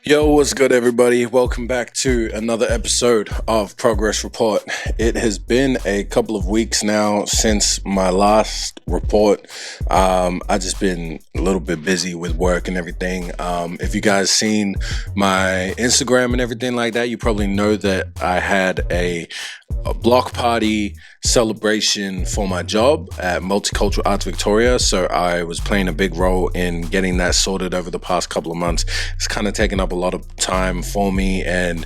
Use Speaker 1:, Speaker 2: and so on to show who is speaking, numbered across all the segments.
Speaker 1: Yo, what's good, everybody? Welcome back to another episode of Progress Report. It has been a couple of weeks now since my last report. I just been a little bit busy with work and everything. If you guys seen my Instagram and everything like that, you probably know that I had a block party celebration for my job at Multicultural Arts Victoria. So I was playing a big role in getting that sorted over the past couple of months. It's kind of taken up a lot of time for me, and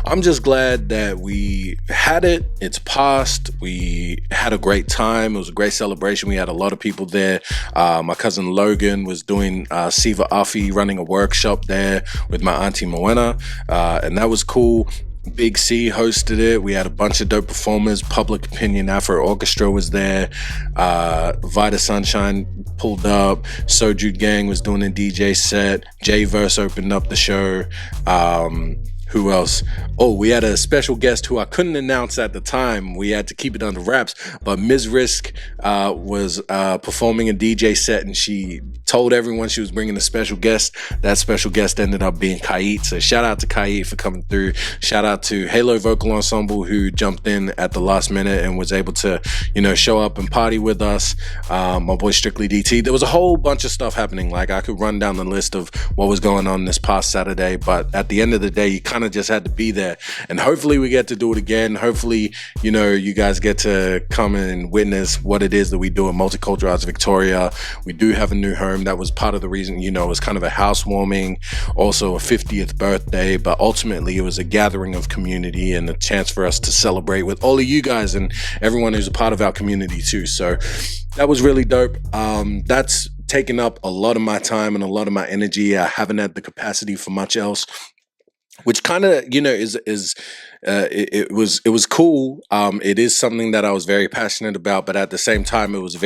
Speaker 1: I'm just glad that we had it. It's passed. We had a great time. It was a great celebration. We had a lot of people there. My cousin Logan was doing Siva Afi, running a workshop there with my auntie Moena, and that was cool. Big C hosted it. We had a bunch of dope performers. Public Opinion Afro Orchestra was there. Vita Sunshine pulled up. Soju Gang was doing a DJ set. J-Verse opened up the show. Who else? Oh, we had a special guest who I couldn't announce at the time. We had to keep it under wraps. But Ms. Risk was performing a DJ set, and she told everyone she was bringing a special guest. That special guest ended up being Kait. So shout out to Kait for coming through. Shout out to Halo Vocal Ensemble, who jumped in at the last minute and was able to, show up and party with us. My boy Strictly DT. There was a whole bunch of stuff happening. Like, I could run down the list of what was going on this past Saturday, but at the end of the day, you kind of just had to be there, and hopefully we get to do it again. Hopefully, you guys get to come and witness what it is that we do at Multicultural Arts Victoria. We do have a new home. That was part of the reason, it was kind of a housewarming, also a 50th birthday, but ultimately it was a gathering of community and a chance for us to celebrate with all of you guys and everyone who's a part of our community too. So that was really dope. That's taken up a lot of my time and a lot of my energy. I haven't had the capacity for much else, which kind of it was cool. It is something that I was very passionate about, but at the same time it was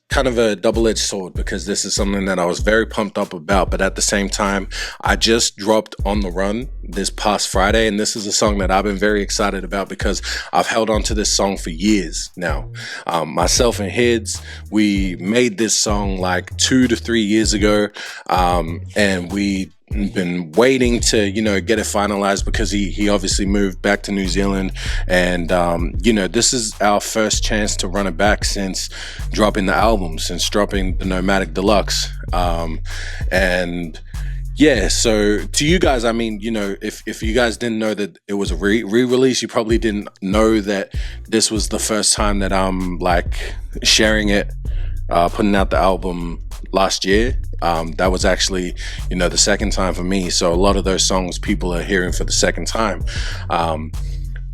Speaker 1: kind of a double-edged sword, because this is something that I was very pumped up about, but at the same time I just dropped On the Run this past Friday, and this is a song that I've been very excited about because I've held on to this song for years now. Myself and Hids, we made this song like 2 to 3 years ago, and we been waiting to get it finalized because he obviously moved back to New Zealand, and this is our first chance to run it back since dropping the album, since dropping the Nomadic Deluxe. And yeah, so to you guys, I mean, if you guys didn't know that it was a re-release, you probably didn't know that this was the first time that I'm like sharing it, putting out the album last year. That was actually, the second time for me. So a lot of those songs people are hearing for the second time.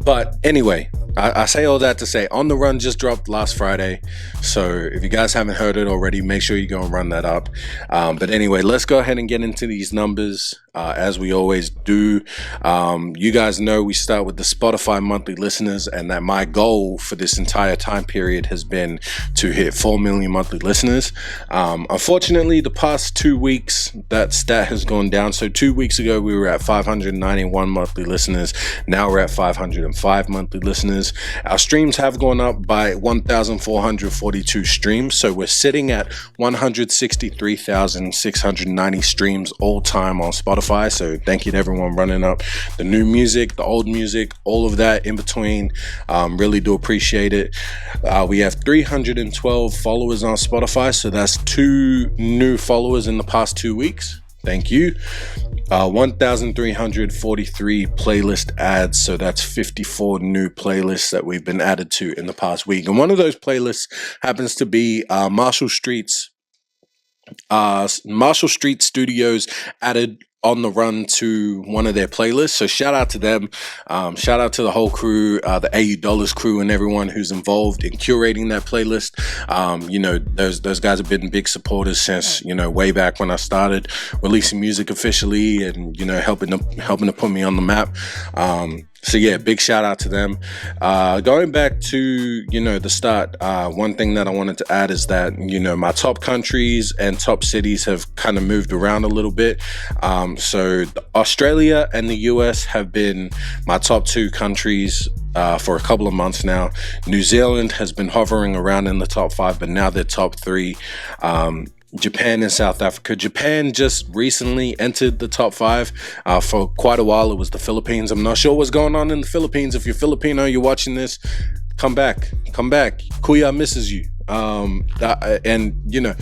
Speaker 1: But anyway, I say all that to say On the Run just dropped last Friday. So if you guys haven't heard it already, make sure you go and run that up. But anyway, let's go ahead and get into these numbers as we always do. You guys know we start with the Spotify monthly listeners, and that my goal for this entire time period has been to hit 4 million monthly listeners. Unfortunately, the past 2 weeks, that stat has gone down. So 2 weeks ago, we were at 591 monthly listeners. Now we're at 505 monthly listeners. Our streams have gone up by 1,442 streams. So we're sitting at 163,690 streams all time on Spotify. So thank you to everyone running up the new music, the old music, all of that in between. Really do appreciate it. We have 312 followers on Spotify. So that's 2 new followers in the past 2 weeks. Thank you. 1,343 playlist adds, so that's 54 new playlists that we've been added to in the past week. And one of those playlists happens to be Marshall Street Studios added On the Run to one of their playlists. So shout out to them. Shout out to the whole crew, the AU Dollars crew, and everyone who's involved in curating that playlist. Those guys have been big supporters since, way back when I started releasing music officially, and, helping to put me on the map. So yeah, big shout out to them. Going back to, the start, one thing that I wanted to add is that, my top countries and top cities have kind of moved around a little bit. So Australia and the US have been my top 2 countries for a couple of months now. New Zealand has been hovering around in the top 5, but now they're top 3. Japan and South Africa. Japan just recently entered the top 5. For quite a while, it was the Philippines. I'm not sure what's going on in the Philippines. If you're Filipino, you're watching this, come back. Kuya misses you. And you know,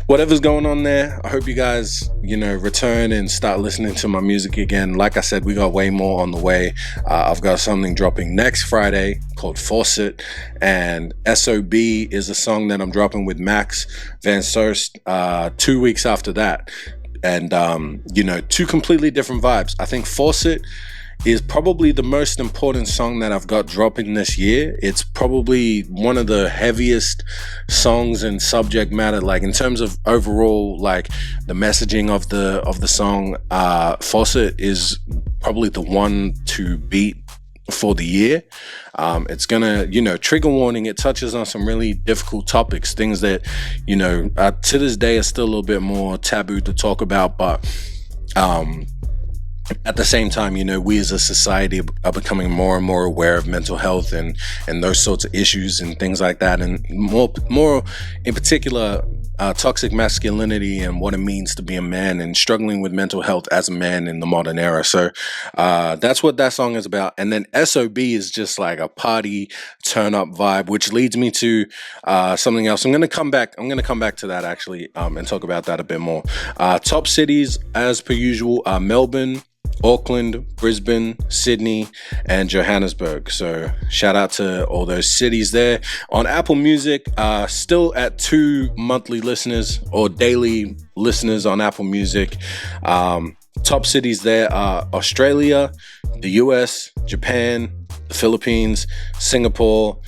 Speaker 1: whatever's going on there, I hope you guys, you know, return and start listening to my music again. Like I said, we got way more on the way. I've got something dropping next Friday called FAUCET, and SOB is a song that I'm dropping with Max Van Soest 2 weeks after that. And you know, two completely different vibes. I think FAUCET is probably the most important song that I've got dropping this year. It's probably one of the heaviest songs and subject matter, like in terms of overall, like the messaging of the song. FAUCET is probably the one to beat for the year. It's gonna, you know, trigger warning, it touches on some really difficult topics, things that, you know, to this day are still a little bit more taboo to talk about, but at the same time, you know, we as a society are becoming more and more aware of mental health and those sorts of issues and things like that, and more in particular toxic masculinity and what it means to be a man and struggling with mental health as a man in the modern era. So that's what that song is about. And then SOB is just like a party turn up vibe, which leads me to something else. I'm gonna come back to that actually, and talk about that a bit more. Top cities as per usual are Melbourne, Auckland, Brisbane, Sydney, and Johannesburg. So shout out to all those cities there. On Apple Music, still at 2 monthly listeners or daily listeners on Apple Music. Top cities there are Australia, the US, Japan, the Philippines, Singapore.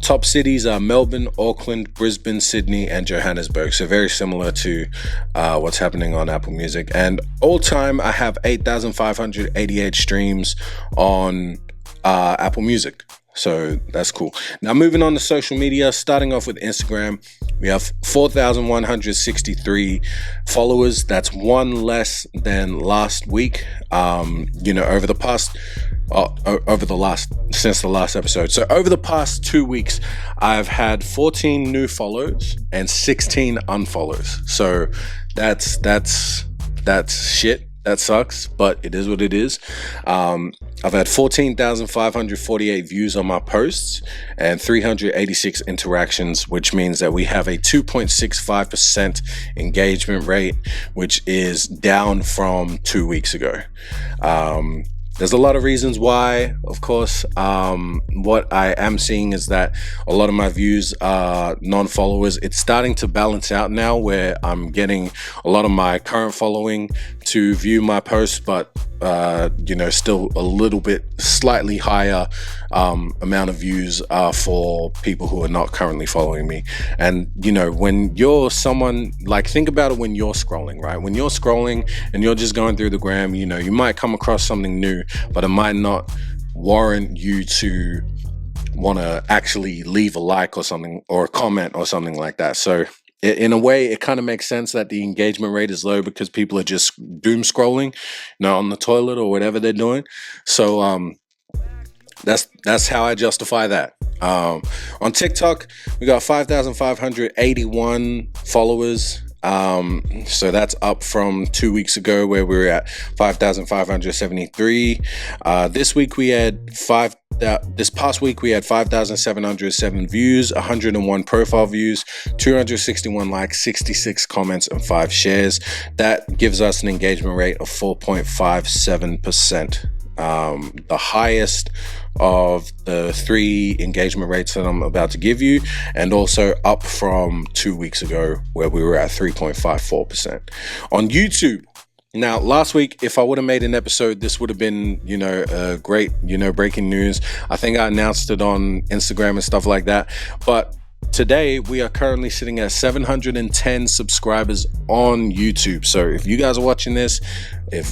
Speaker 1: Top cities are Melbourne, Auckland, Brisbane, Sydney, and Johannesburg. So very similar to what's happening on Apple Music. And all time, I have 8,588 streams on Apple Music. So that's cool. Now moving on to social media, starting off with Instagram, we have 4,163 followers. That's one less than last week. You know, since the last episode. So over the past 2 weeks, I've had 14 new follows and 16 unfollows. So that's shit. That sucks, but it is what it is. I've had 14,548 views on my posts and 386 interactions, which means that we have a 2.65% engagement rate, which is down from 2 weeks ago. There's a lot of reasons why, of course. What I am seeing is that a lot of my views are non-followers. It's starting to balance out now where I'm getting a lot of my current following to view my posts, but you know, still a little bit slightly higher amount of views for people who are not currently following me. And you know, when you're someone, like, think about it when you're scrolling, right? When you're scrolling and you're just going through the gram, you know, you might come across something new, but it might not warrant you to want to actually leave a like or something, or a comment or something like that. So in a way, it kind of makes sense that the engagement rate is low because people are just doom scrolling, you know, on the toilet or whatever they're doing. So that's how I justify that. On TikTok, we got 5,581 followers. So that's up from 2 weeks ago where we were at 5,573. This past week we had 5,707 views, 101 profile views, 261 likes, 66 comments, and 5 shares. That gives us an engagement rate of 4.57%. The highest of the 3 engagement rates that I'm about to give you, and also up from 2 weeks ago where we were at 3.54%. On YouTube, now last week, if I would have made an episode, this would have been, you know, great, you know, breaking news. I think I announced it on Instagram and stuff like that, but today we are currently sitting at 710 subscribers on YouTube. So if you guys are watching this,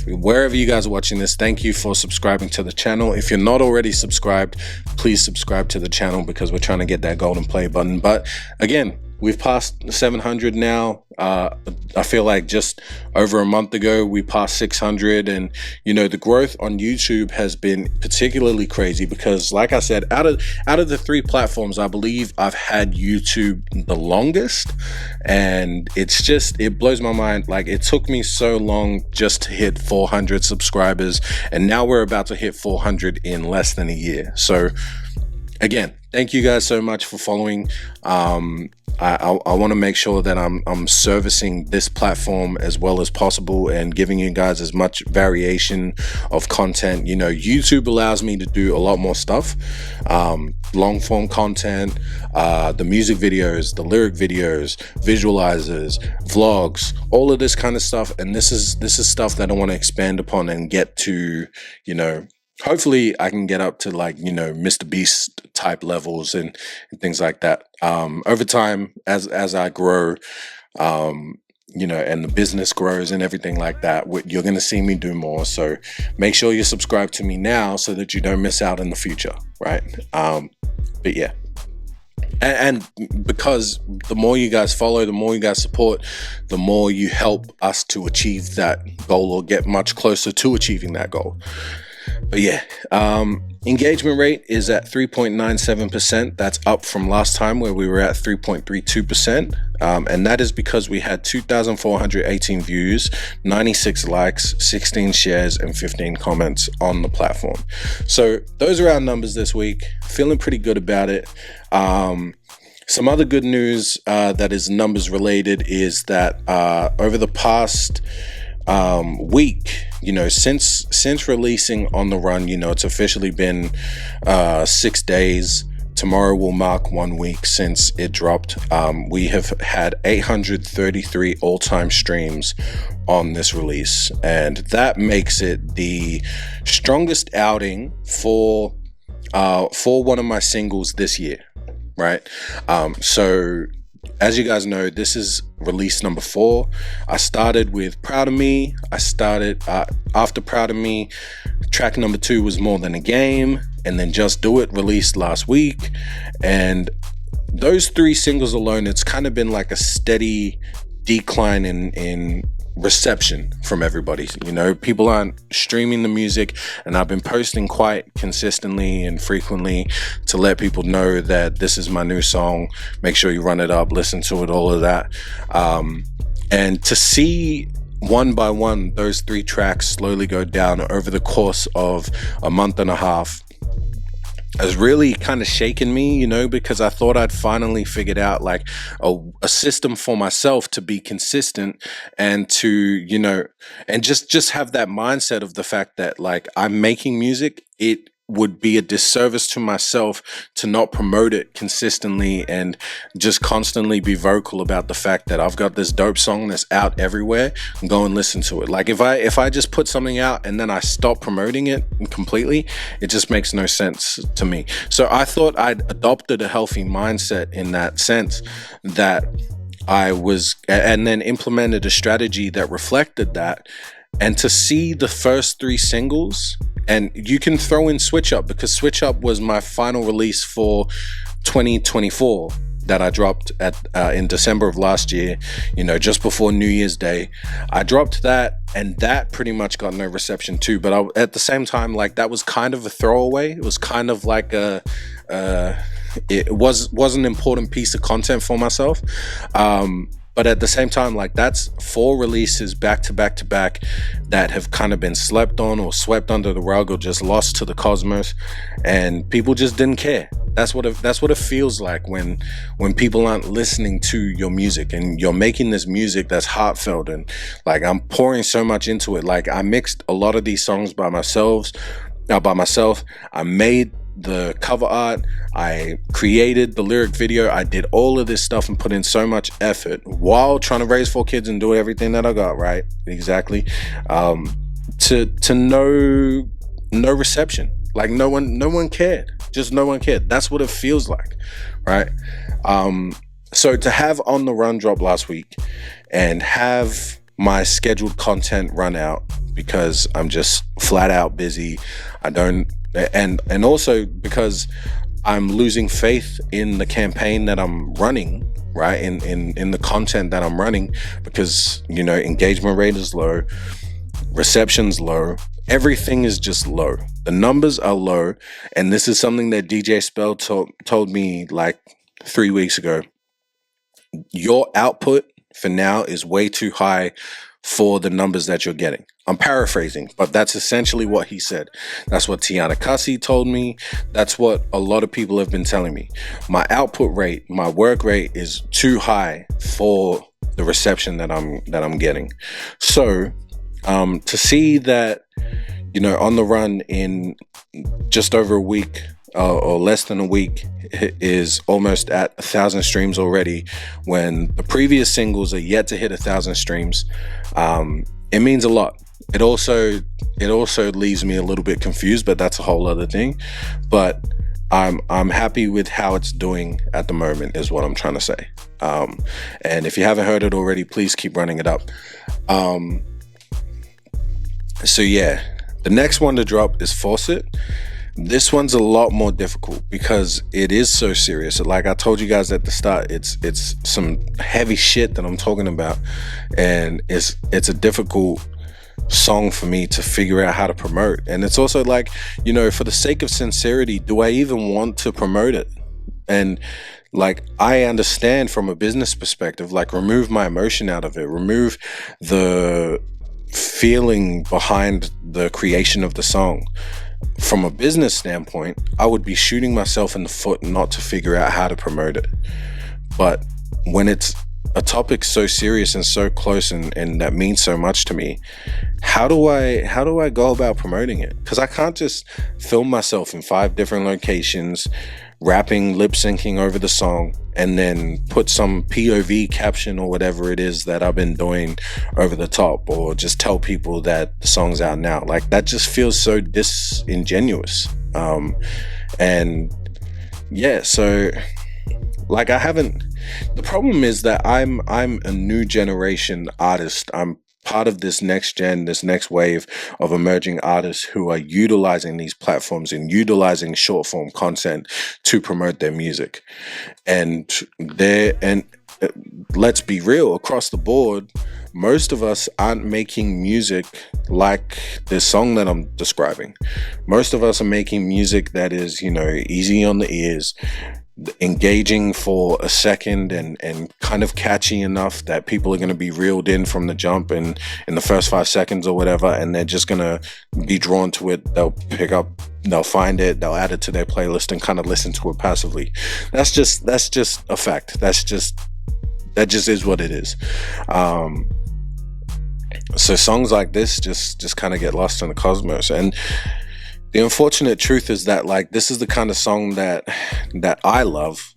Speaker 1: wherever you guys are watching this, thank you for subscribing to the channel. If you're not already subscribed, please subscribe to the channel because we're trying to get that golden play button. But again, we've passed 700 now. I feel like just over a month ago we passed 600, and the growth on YouTube has been particularly crazy because, like I said, out of the three platforms, I believe I've had YouTube the longest, and it blows my mind. Like, it took me so long just to hit 400 subscribers, and now we're about to hit 400 in less than a year. So again, thank you guys so much for following. I want to make sure that I'm servicing this platform as well as possible and giving you guys as much variation of content. YouTube allows me to do a lot more stuff, long form content, the music videos, the lyric videos, visualizers, vlogs, all of this kind of stuff. And this is stuff that I want to expand upon and get to, hopefully I can get up to Mr. Beast type levels and things like that. Over time, as I grow, and the business grows and everything like that, you're going to see me do more. So make sure you subscribe to me now so that you don't miss out in the future, right? But yeah. And because the more you guys follow, the more you guys support, the more you help us to achieve that goal or get much closer to achieving that goal. But yeah, engagement rate is at 3.97%. That's up from last time where we were at 3.32%. And that is because we had 2,418 views, 96 likes, 16 shares, and 15 comments on the platform. So those are our numbers this week. Feeling pretty good about it. Some other good news that is numbers related is that over the past week, since releasing On the Run, it's officially been 6 days. Tomorrow will mark 1 week since it dropped. We have had 833 all-time streams on this release, and that makes it the strongest outing for one of my singles this year, right? So as you guys know, this is release number 4. I started with Proud of Me. After Proud of Me, track number 2 was More Than a Game, and then Just Do It released last week. And those 3 singles alone, it's kind of been like a steady decline in reception from everybody. People aren't streaming the music, and I've been posting quite consistently and frequently to let people know that this is my new song. Make sure you run it up, listen to it, all of that. And to see one by one those 3 tracks slowly go down over the course of a month and a half has really kind of shaken me, because I thought I'd finally figured out like a system for myself to be consistent and to, and just have that mindset of the fact that like I'm making music. It would be a disservice to myself to not promote it consistently and just constantly be vocal about the fact that I've got this dope song that's out everywhere, and go and listen to it. Like if I just put something out and then I stop promoting it completely, it just makes no sense to me. So I thought I'd adopted a healthy mindset in that sense, that and then implemented a strategy that reflected that. And to see the first 3 singles, and you can throw in Switch Up, because Switch Up was my final release for 2024 that I dropped in December of last year, just before New Year's Day. I dropped that, and that pretty much got no reception too. But at the same time, like, that was kind of a throwaway. It was kind of like it was an important piece of content for myself. But at the same time, like, that's 4 releases back to back to back that have kind of been slept on or swept under the rug or just lost to the cosmos, and people just didn't care. That's what it feels like when people aren't listening to your music, and you're making this music that's heartfelt, and like I'm pouring so much into it. Like, I mixed a lot of these songs by myself. I made the cover art, I created the lyric video, I did all of this stuff and put in so much effort while trying to raise 4 kids and do everything that I got right. Exactly. To no reception. Like no one cared. Just no one cared. That's what it feels like, right? So to have On the Run drop last week and have my scheduled content run out because I'm just flat out busy. And also because I'm losing faith in the campaign that I'm running, right? In the content that I'm running, because engagement rate is low, reception's low, everything is just low. The numbers are low, and this is something that DJ Spell told me like 3 weeks ago. Your output for now is way too high for the numbers that you're getting. I'm paraphrasing, but that's essentially what he said. That's what Tiana Kasi told me. That's what a lot of people have been telling me. My output rate, my work rate is too high for the reception that I'm getting. So to see that, on the run in just over a week, or less than a week, is almost at 1,000 streams already, when the previous singles are yet to hit 1,000 streams. It means a lot. It also leaves me a little bit confused, but that's a whole other thing. But I'm happy with how it's doing at the moment, is what I'm trying to say. And if you haven't heard it already, please keep running it up. So yeah, the next one to drop is FAUCET. This one's a lot more difficult because it is so serious. Like I told you guys at the start, it's some heavy shit that I'm talking about, and it's a difficult song for me to figure out how to promote. And it's also like, for the sake of sincerity, do I even want to promote it? And like, I understand from a business perspective, like, remove my emotion out of it, remove the feeling behind the creation of the song. From a business standpoint, I would be shooting myself in the foot not to figure out how to promote it. But when it's a topic so serious and so close, and that means so much to me, how do I go about promoting it? Because I can't just film myself in 5 different locations, rapping, lip syncing over the song, and then put some POV caption or whatever it is that I've been doing over the top, or just tell people that the song's out now. Like, that just feels so disingenuous. And yeah, so like, the problem is that I'm a new generation artist. I'm part of this next wave of emerging artists who are utilizing these platforms and utilizing short form content to promote their music. And let's be real, across the board, most of us aren't making music like this song that I'm describing. Most of us are making music that is, easy on the ears, engaging for a second, and kind of catchy enough that people are going to be reeled in from the jump and in the first 5 seconds or whatever, and they're just going to be drawn to it. They'll find it, they'll add it to their playlist and kind of listen to it passively. That's just a fact. That just is what it is. So songs like this just kind of get lost in the cosmos. And the unfortunate truth is that, like, this is the kind of song that I love.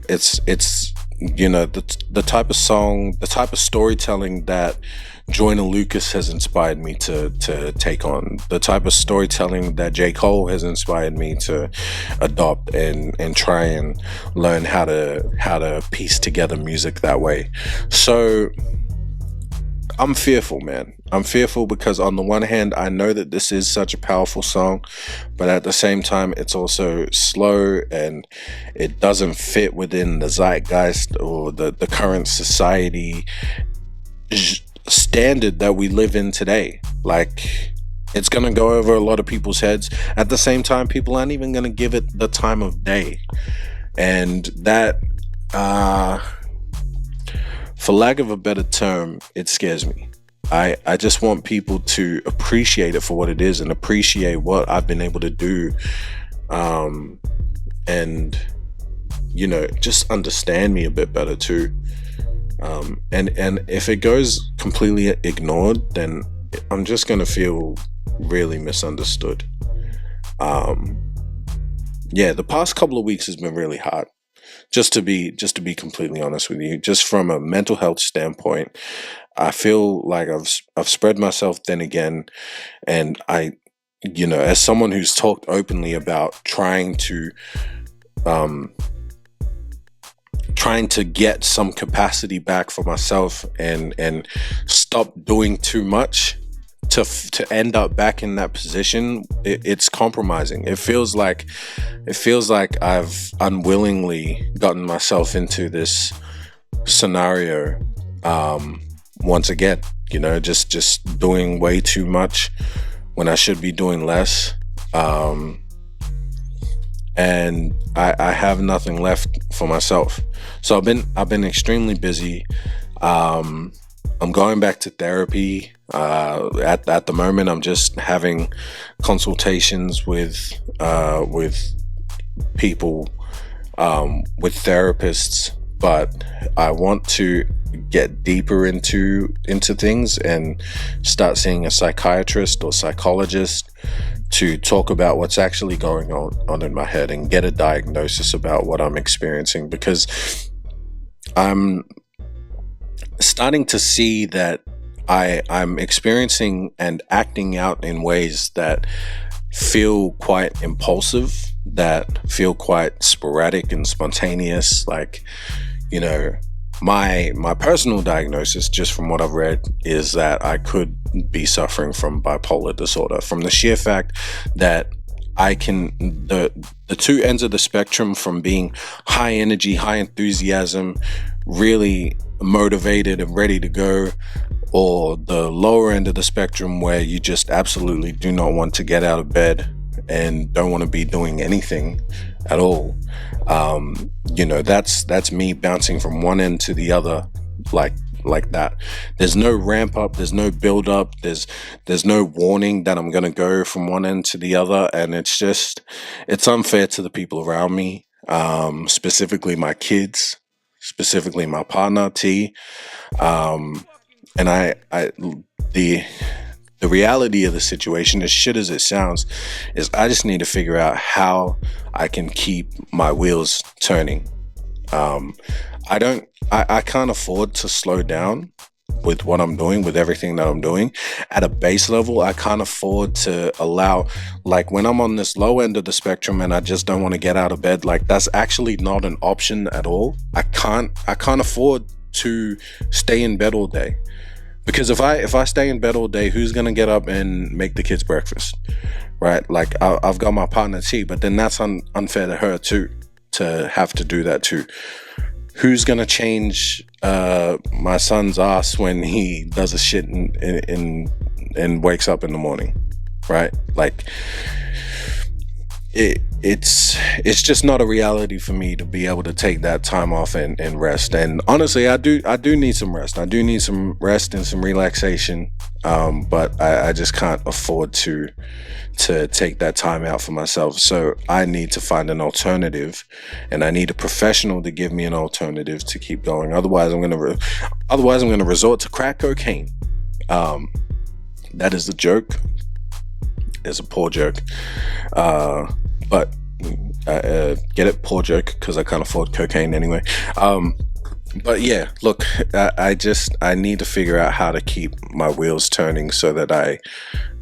Speaker 1: It's the type of song, the type of storytelling that Joyner Lucas has inspired me to take on, the type of storytelling that J. Cole has inspired me to adopt and try and learn how to piece together music that way. So I'm fearful, man. I'm fearful because on the one hand, I know that this is such a powerful song, but at the same time, it's also slow and it doesn't fit within the zeitgeist or the current society standard that we live in today. Like, it's going to go over a lot of people's heads. At the same time, people aren't even going to give it the time of day. And that, for lack of a better term, it scares me. I just want people to appreciate it for what it is and appreciate what I've been able to do. And, just understand me a bit better too. And if it goes completely ignored, then I'm just going to feel really misunderstood. The past couple of weeks has been really hard. Just to be completely honest with you, just from a mental health standpoint, I feel like I've spread myself thin again, and I, as someone who's talked openly about trying to get some capacity back for myself and stop doing too much to end up back in that position, it's compromising. It feels like I've unwillingly gotten myself into this scenario once again. You know, just doing way too much when I should be doing less. And I have nothing left for myself. So I've been extremely busy. I'm going back to therapy. At the moment, I'm just having consultations with people, with therapists. But I want to get deeper into things and start seeing a psychiatrist or psychologist to talk about what's actually going on in my head and get a diagnosis about what I'm experiencing, because I'm starting to see that I'm experiencing and acting out in ways that feel quite impulsive, that feel quite sporadic and spontaneous. Like, you know, my personal diagnosis, just from what I've read, is that I could be suffering from bipolar disorder, from the sheer fact that I can, the two ends of the spectrum, from being high energy, high enthusiasm, really motivated and ready to go, or the lower end of the spectrum where you just absolutely do not want to get out of bed and don't want to be doing anything at all. You know, that's me bouncing from one end to the other, like that. There's no ramp up, there's no build up, there's no warning that I'm gonna go from one end to the other, and it's unfair to the people around me, specifically my kids, specifically my partner T. And the reality of the situation, as shit as it sounds, is I just need to figure out how I can keep my wheels turning. I can't afford to slow down with what I'm doing, with everything that I'm doing. At a base level, I can't afford to allow, like, when I'm on this low end of the spectrum and I just don't want to get out of bed, like, that's actually not an option at all. I can't afford to stay in bed all day. Because if I stay in bed all day, who's gonna get up and make the kids breakfast, right? Like, I've got my partner T, but then that's unfair to her too, to have to do that too. Who's gonna change my son's ass when he does a shit and wakes up in the morning, right? Like, it's just not a reality for me to be able to take that time off and rest. And honestly, I do need some rest. I do need some rest and some relaxation. But I just can't afford to take that time out for myself. So I need to find an alternative, and I need a professional to give me an alternative to keep going. Otherwise, I'm gonna resort to crack cocaine. That is the joke. It's a poor joke. But get it, poor joke, because I can't afford cocaine anyway. But yeah, look, I need to figure out how to keep my wheels turning so that I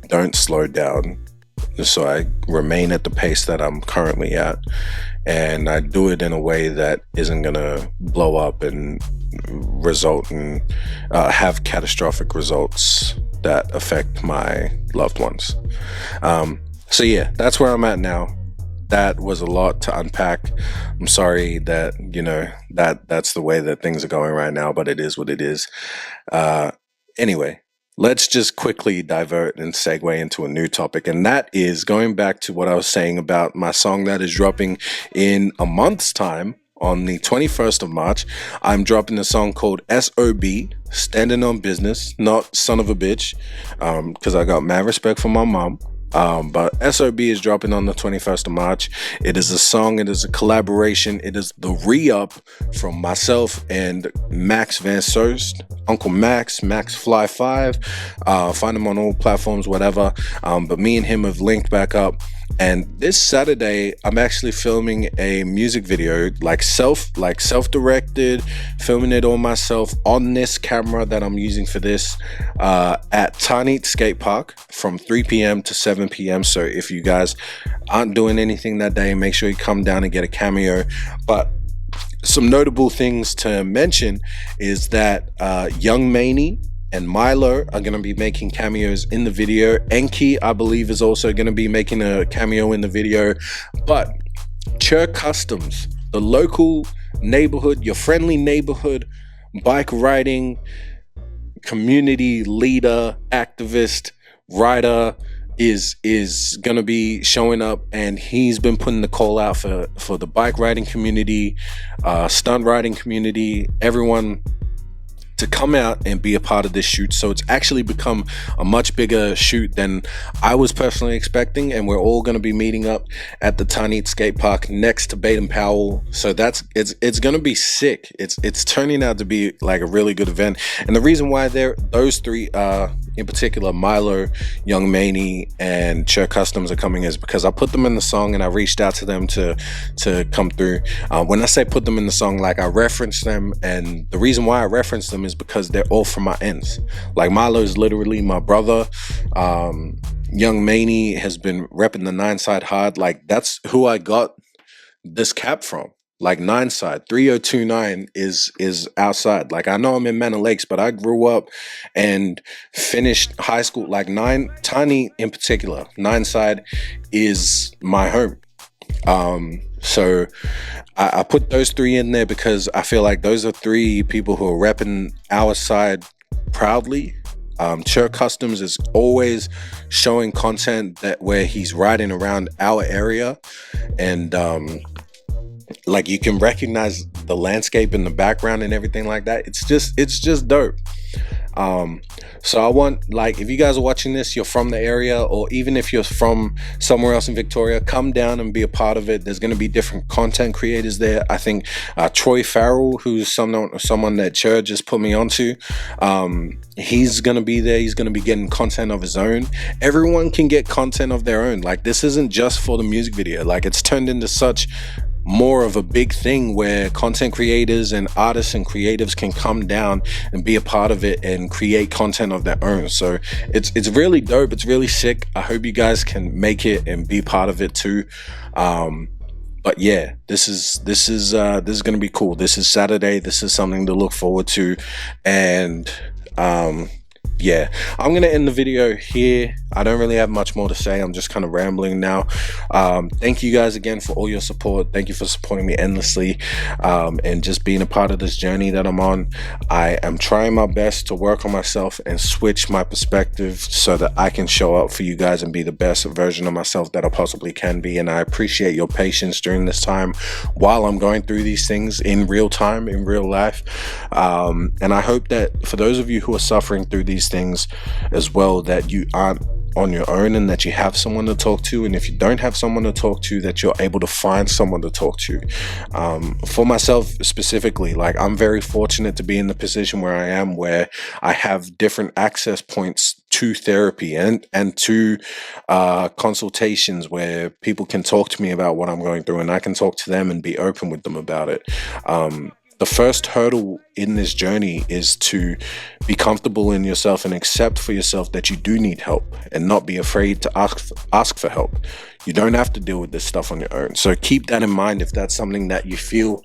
Speaker 1: don't slow down, so I remain at the pace that I'm currently at, and I do it in a way that isn't gonna blow up and result in have catastrophic results that affect my loved ones. So yeah, that's where I'm at now. That was a lot to unpack. I'm sorry that, you know, that's the way that things are going right now, but it is what it is. Anyway, let's just quickly divert and segue into a new topic, and that is going back to what I was saying about my song that is dropping in a month's time. On the 21st of March, I'm dropping a song called SOB, Standing on Business, not Son of a Bitch, because I got mad respect for my mom. But SOB is dropping on the 21st of March. It is a song, it is a collaboration, it is the re-up from myself and Max Van Soest, Uncle Max Fly 5. Find him on all platforms, whatever. But me and him have linked back up. And this Saturday, I'm actually filming a music video, like self-directed, filming it all myself on this camera that I'm using for this, at Tiny Skate Park from 3 p.m. to 7 p.m. So if you guys aren't doing anything that day, make sure you come down and get a cameo. But some notable things to mention is that Young Maney and Milo are going to be making cameos in the video. Enki, I believe, is also going to be making a cameo in the video. But Chur Customs, the local neighborhood, your friendly neighborhood bike riding community leader, activist, writer, is gonna be showing up, and he's been putting the call out for the bike riding community, stunt riding community, everyone to come out and be a part of this shoot. So it's actually become a much bigger shoot than I was personally expecting, and we're all going to be meeting up at the Tiny Skate Park next to Baden Powell. So it's going to be sick. It's turning out to be like a really good event, and the reason why those three in particular, Milo, Young Maney, and Chur Customs are coming is because I put them in the song and I reached out to them to come through. When I say put them in the song, like I referenced them, and the reason why I referenced them is because they're all from my ends. Like Milo is literally my brother. Young Maney has been repping the 9 side hard. Like that's who I got this cap from. Like 9 side 3029 is outside. Like I know I'm in Manor Lakes, but I grew up and finished high school like Tiny in particular. 9 side is my home. So I put those 3 in there because I feel like those are 3 people who are repping our side proudly. Chur Customs is always showing content where he's riding around our area, and like you can recognize the landscape in the background and everything like that. It's just dope. So I want, like, if you guys are watching this, you're from the area, or even if you're from somewhere else in Victoria, come down and be a part of it. There's going to be different content creators there. I think Troy Farrell, who's someone that Chur just put me onto, he's going to be there. He's going to be getting content of his own. Everyone can get content of their own. Like, this isn't just for the music video. Like, it's turned into such more of a big thing where content creators and artists and creatives can come down and be a part of it and create content of their own. So it's really dope. It's really sick. I hope you guys can make it and be part of it too. But yeah, this is gonna be cool. This is Saturday. This is something to look forward to, and yeah, I'm gonna end the video here. I don't really have much more to say. I'm just kind of rambling now. Thank you guys again for all your support. Thank you for supporting me endlessly, and just being a part of this journey that I'm on. I am trying my best to work on myself and switch my perspective so that I can show up for you guys and be the best version of myself that I possibly can be. And I appreciate your patience during this time while I'm going through these things in real time, in real life. And I hope that for those of you who are suffering through these things as well, that you aren't on your own and that you have someone to talk to. And if you don't have someone to talk to, that you're able to find someone to talk to. For myself specifically, like, I'm very fortunate to be in the position where I am, where I have different access points to therapy and to consultations where people can talk to me about what I'm going through, and I can talk to them and be open with them about it. The first hurdle in this journey is to be comfortable in yourself and accept for yourself that you do need help, and not be afraid to ask for help. You don't have to deal with this stuff on your own. So keep that in mind if that's something that you feel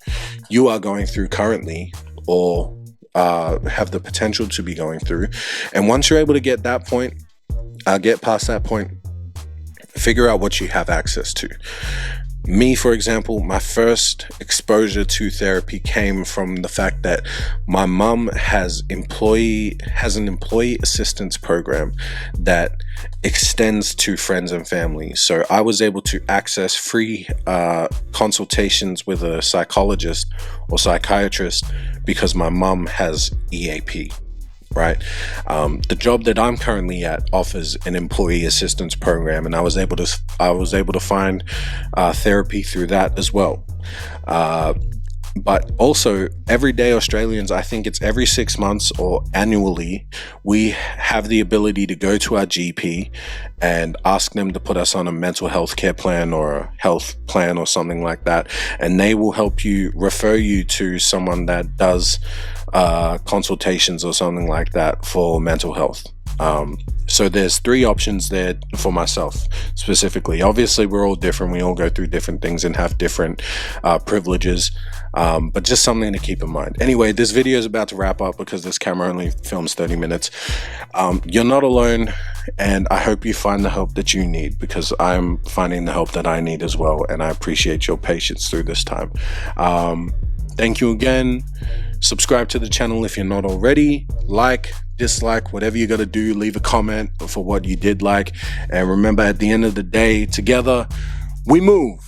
Speaker 1: you are going through currently, or have the potential to be going through. And once you're able to get past that point, figure out what you have access to. Me, for example, my first exposure to therapy came from the fact that my mum has an employee assistance program that extends to friends and family. So I was able to access free consultations with a psychologist or psychiatrist because my mum has EAP. Right. The job that I'm currently at offers an employee assistance program, and I was able to find therapy through that as well. But also, everyday Australians, I think it's every 6 months or annually, we have the ability to go to our GP and ask them to put us on a mental health care plan or a health plan or something like that. And they will refer you to someone that does consultations or something like that for mental health. So there's 3 options there for myself specifically. Obviously, we're all different. We all go through different things and have different privileges, but just something to keep in mind. Anyway, this video is about to wrap up because this camera only films 30 minutes. You're not alone, and I hope you find the help that you need, because I'm finding the help that I need as well, and I appreciate your patience through this time. Thank you again. Subscribe to the channel if you're not already. Like, dislike, whatever you got to do. Leave a comment for what you did like. And remember, at the end of the day, together we move.